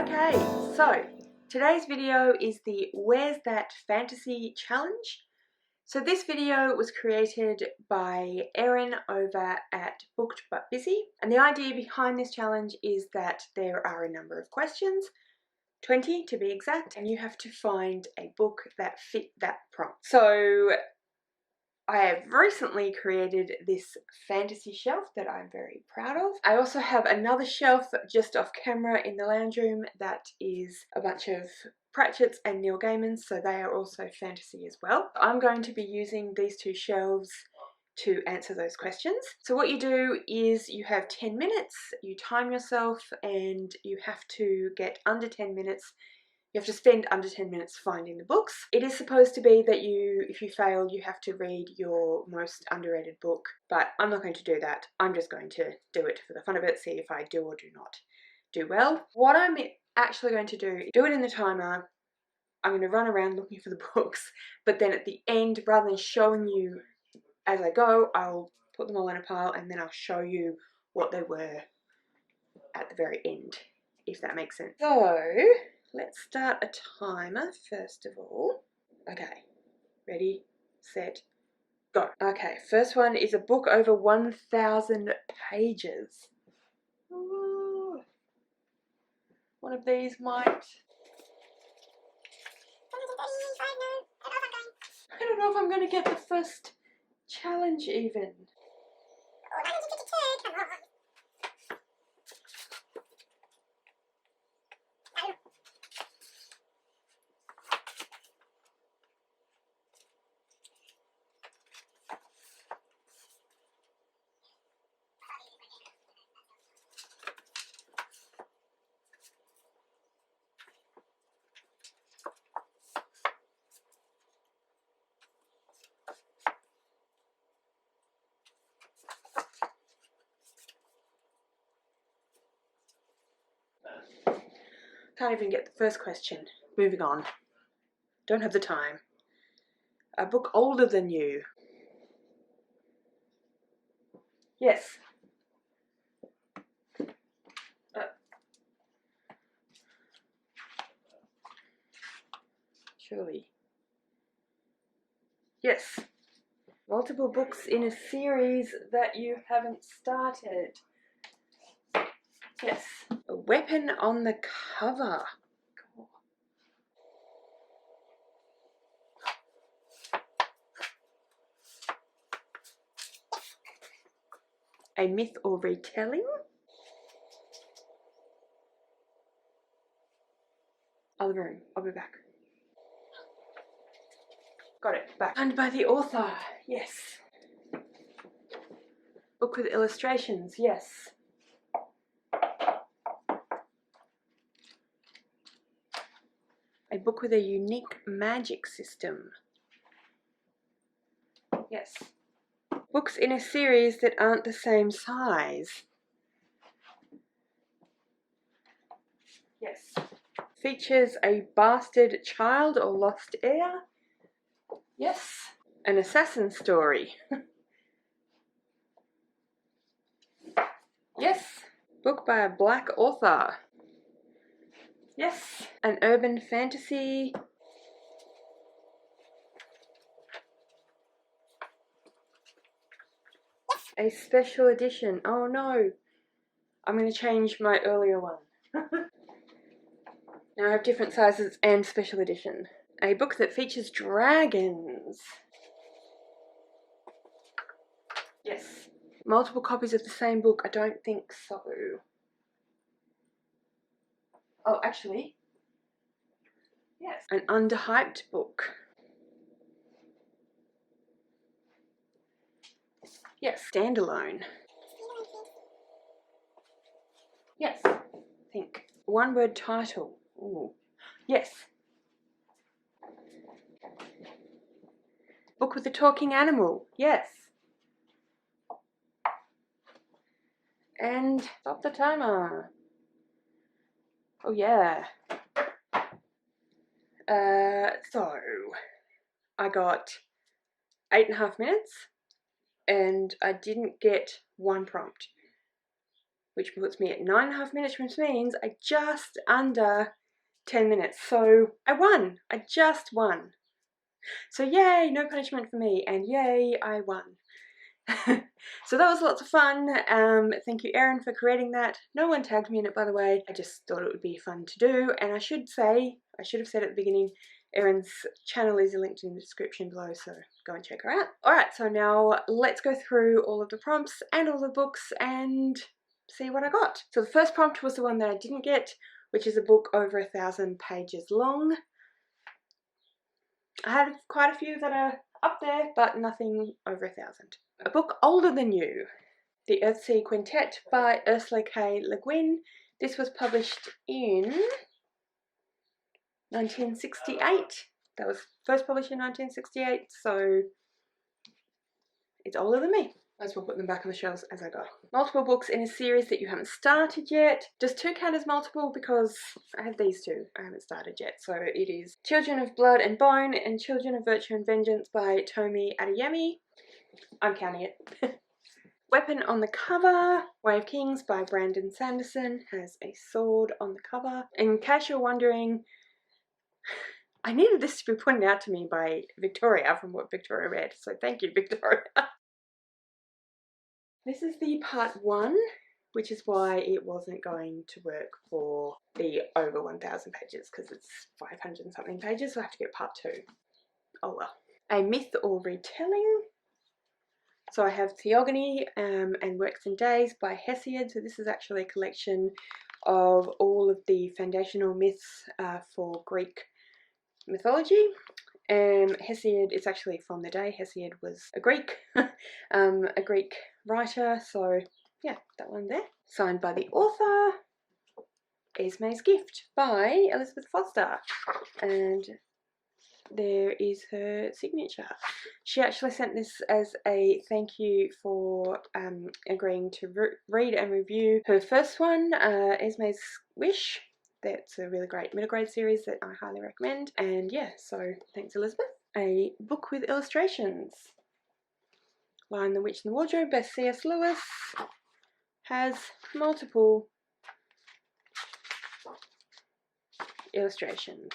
Okay, so today's video is the Where's That Fantasy Challenge. So this video was created by Erin over at Booked But Busy, and the idea behind this challenge is that there are a number of questions, 20 to be exact, and you have to find a book that fit that prompt. So I have recently created this fantasy shelf that I'm very proud of. I also have another shelf just off camera in the lounge room that is a bunch of Pratchett's and Neil Gaiman's, so they are also fantasy as well. I'm going to be using these two shelves to answer those questions. So what you do is you have 10 minutes, you time yourself, and you have to get under 10 minutes. You have to spend under 10 minutes finding the books. It is supposed to be that if you fail, you have to read your most underrated book, but I'm not going to do that. I'm just going to do it for the fun of it, see if I do or do not do well. What I'm actually going to do it in the timer. I'm going to run around looking for the books, but then at the end, rather than showing you as I go, I'll put them all in a pile and then I'll show you what they were at the very end, if that makes sense. So let's start a timer first of all. Okay, ready, set, go. Okay, first one is a book over 1,000 pages. Ooh. One of these might... I don't know if I'm going to get the first challenge even. Can't even get the first question. Moving on. Don't have the time. A book older than you. Yes. Surely. Yes. Multiple books in a series that you haven't started. Yes. A weapon on the cover. Cool. A myth or retelling. Other room. I'll be back. Got it. Back. And by the author. Yes. Book with illustrations. Yes. A book with a unique magic system. Yes. Books in a series that aren't the same size. Yes. Features a bastard child or lost heir. Yes. An assassin story. Yes. Book by a black author. Yes. An urban fantasy. A special edition. Oh no. I'm going to change my earlier one. Now I have different sizes and special edition. A book that features dragons. Yes. Multiple copies of the same book. I don't think so. Oh, actually. Yes. An underhyped book. Yes. Standalone. Yes. Think. One word title. Ooh. Yes. Book with a talking animal. Yes. And stop the timer. Oh yeah. So I got 8.5 minutes and I didn't get one prompt. which puts me at 9.5 minutes, which means I just under 10 minutes. So I won. I just won. So yay, no punishment for me, and yay, I won. So that was lots of fun. Thank you, Erin, for creating that. No one tagged me in it, by the way. I just thought it would be fun to do, and I should have said at the beginning, Erin's channel is linked in the description below, so go and check her out. Alright, so now let's go through all of the prompts and all the books and see what I got. So the first prompt was the one that I didn't get, which is a book over 1,000 pages long. I had quite a few that are up there, but nothing over 1,000. A book older than you, The Earthsea Quintet by Ursula K. Le Guin. This was published in 1968. That was first published in 1968, so it's older than me. Might as well put them back on the shelves as I go. Multiple books in a series that you haven't started yet. Does 2 count as multiple? Because I have these 2 I haven't started yet. So it is Children of Blood and Bone and Children of Virtue and Vengeance by Tomi Adeyemi. I'm counting it. Weapon on the cover, Way of Kings by Brandon Sanderson, has a sword on the cover. In case you're wondering, I needed this to be pointed out to me by Victoria from what Victoria read, so thank you, Victoria. This is the part 1, which is why it wasn't going to work for the over 1,000 pages, because it's 500 and something pages, so I have to get part 2. Oh well. A myth or retelling. So I have Theogony and Works and Days by Hesiod. So this is actually a collection of all of the foundational myths for Greek mythology. Hesiod is actually from the day. Hesiod was a Greek, a Greek writer. So yeah, that one there. Signed by the author. Esme's Gift by Elizabeth Foster. And there is her signature. She actually sent this as a thank you for agreeing to read and review her first one, Esme's Wish. That's a really great middle grade series that I highly recommend. And yeah, so thanks, Elizabeth. A book with illustrations. Lion, the Witch and the Wardrobe by C.S. Lewis has multiple illustrations.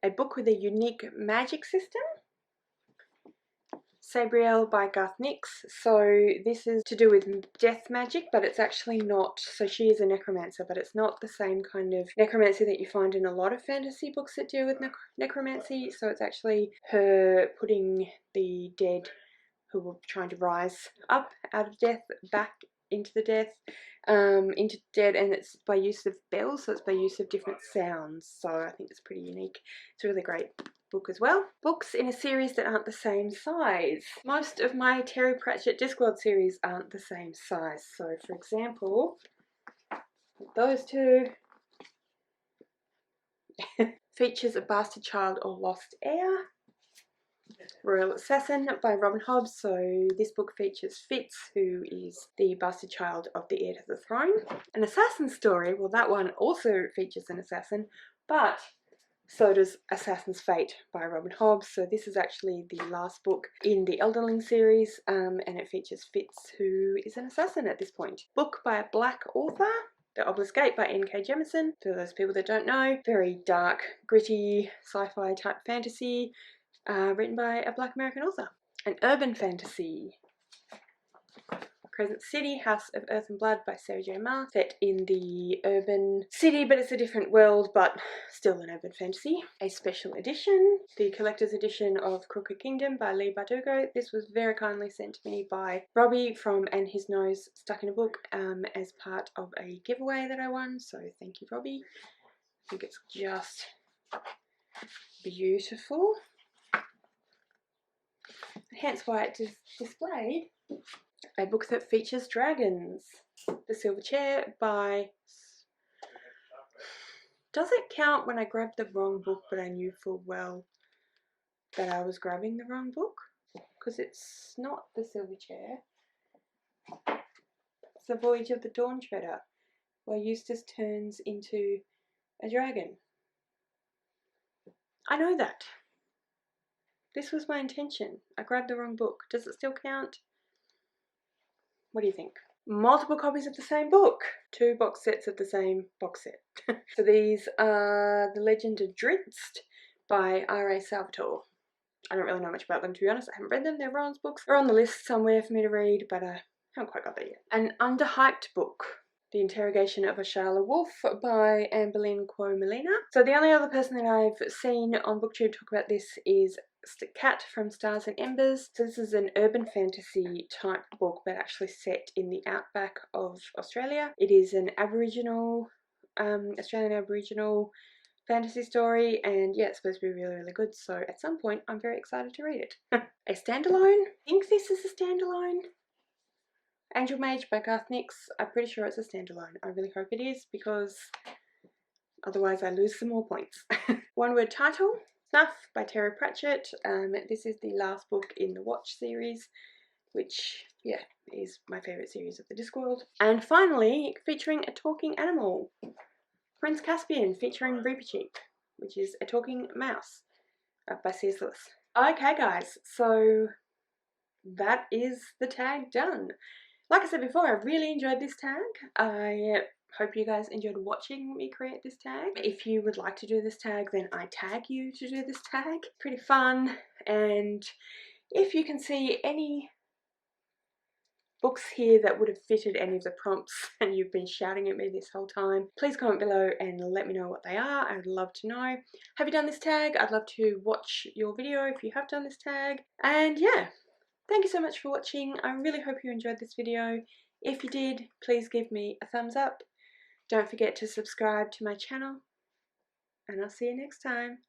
A book with a unique magic system. Sabriel by Garth Nix. So this is to do with death magic, but it's actually not. So she is a necromancer, but it's not the same kind of necromancy that you find in a lot of fantasy books that deal with necromancy. So it's actually her putting the dead who were trying to rise up out of death back into the death, and it's by use of bells, so it's by use of different sounds. So I think it's pretty unique. It's a really great book as well. Books in a series that aren't the same size. Most of my Terry Pratchett Discworld series aren't the same size. So for example, those 2 features A Bastard Child or Lost Heir. Royal Assassin by Robin Hobbs. So this book features Fitz, who is the bastard child of the heir to the throne. An assassin story, well that one also features an assassin, but so does Assassin's Fate by Robin Hobbs. So this is actually the last book in the Elderling series, and it features Fitz, who is an assassin at this point. Book by a black author, The Obelisk Gate by N.K. Jemisin. For those people that don't know, very dark, gritty, sci-fi type fantasy. Written by a black American author. An urban fantasy. Crescent City, House of Earth and Blood by Sarah J. Maas. Set in the urban city, but it's a different world, but still an urban fantasy. A special edition. The collector's edition of Crooked Kingdom by Lee Bardugo. This was very kindly sent to me by Robbie from And His Nose Stuck in a Book as part of a giveaway that I won. So thank you, Robbie. I think it's just beautiful. Hence why it is displayed. A book that features dragons. The Silver Chair by... Does it count when I grabbed the wrong book but I knew full well that I was grabbing the wrong book? Because it's not The Silver Chair. It's The Voyage of the Dawn Treader, where Eustace turns into a dragon. I know that. This was my intention. I grabbed the wrong book. Does it still count? What do you think? Multiple copies of the same book. 2 box sets of the same box set. So these are The Legend of Drizzt by R.A. Salvatore. I don't really know much about them, to be honest. I haven't read them. They're Rowan's books. They're on the list somewhere for me to read, but I haven't quite got there yet. An underhyped book. The Interrogation of a Charlotte Wolf by Amberlynn Quo Molina. So the only other person that I've seen on BookTube talk about this is Kat from Stars and Embers. So this is an urban fantasy type book, but actually set in the outback of Australia. It is an Aboriginal, Australian Aboriginal fantasy story, and yeah, it's supposed to be really, really good. So at some point, I'm very excited to read it. A standalone? I think this is a standalone. Angel Mage by Garth Nix. I'm pretty sure it's a standalone. I really hope it is, because otherwise I lose some more points. One word title, Snuff by Terry Pratchett. This is the last book in the Watch series, which, yeah, is my favourite series of the Discworld. And finally, featuring a talking animal, Prince Caspian, featuring Reepicheep, which is a talking mouse, by C.S. Lewis. Okay guys, so that is the tag done. Like I said before, I really enjoyed this tag. I hope you guys enjoyed watching me create this tag. If you would like to do this tag, then I tag you to do this tag. Pretty fun, and if you can see any books here that would have fitted any of the prompts and you've been shouting at me this whole time, please comment below and let me know what they are. I would love to know. Have you done this tag? I'd love to watch your video if you have done this tag. And yeah, thank you so much for watching. I really hope you enjoyed this video. If you did, please give me a thumbs up. Don't forget to subscribe to my channel, and I'll see you next time.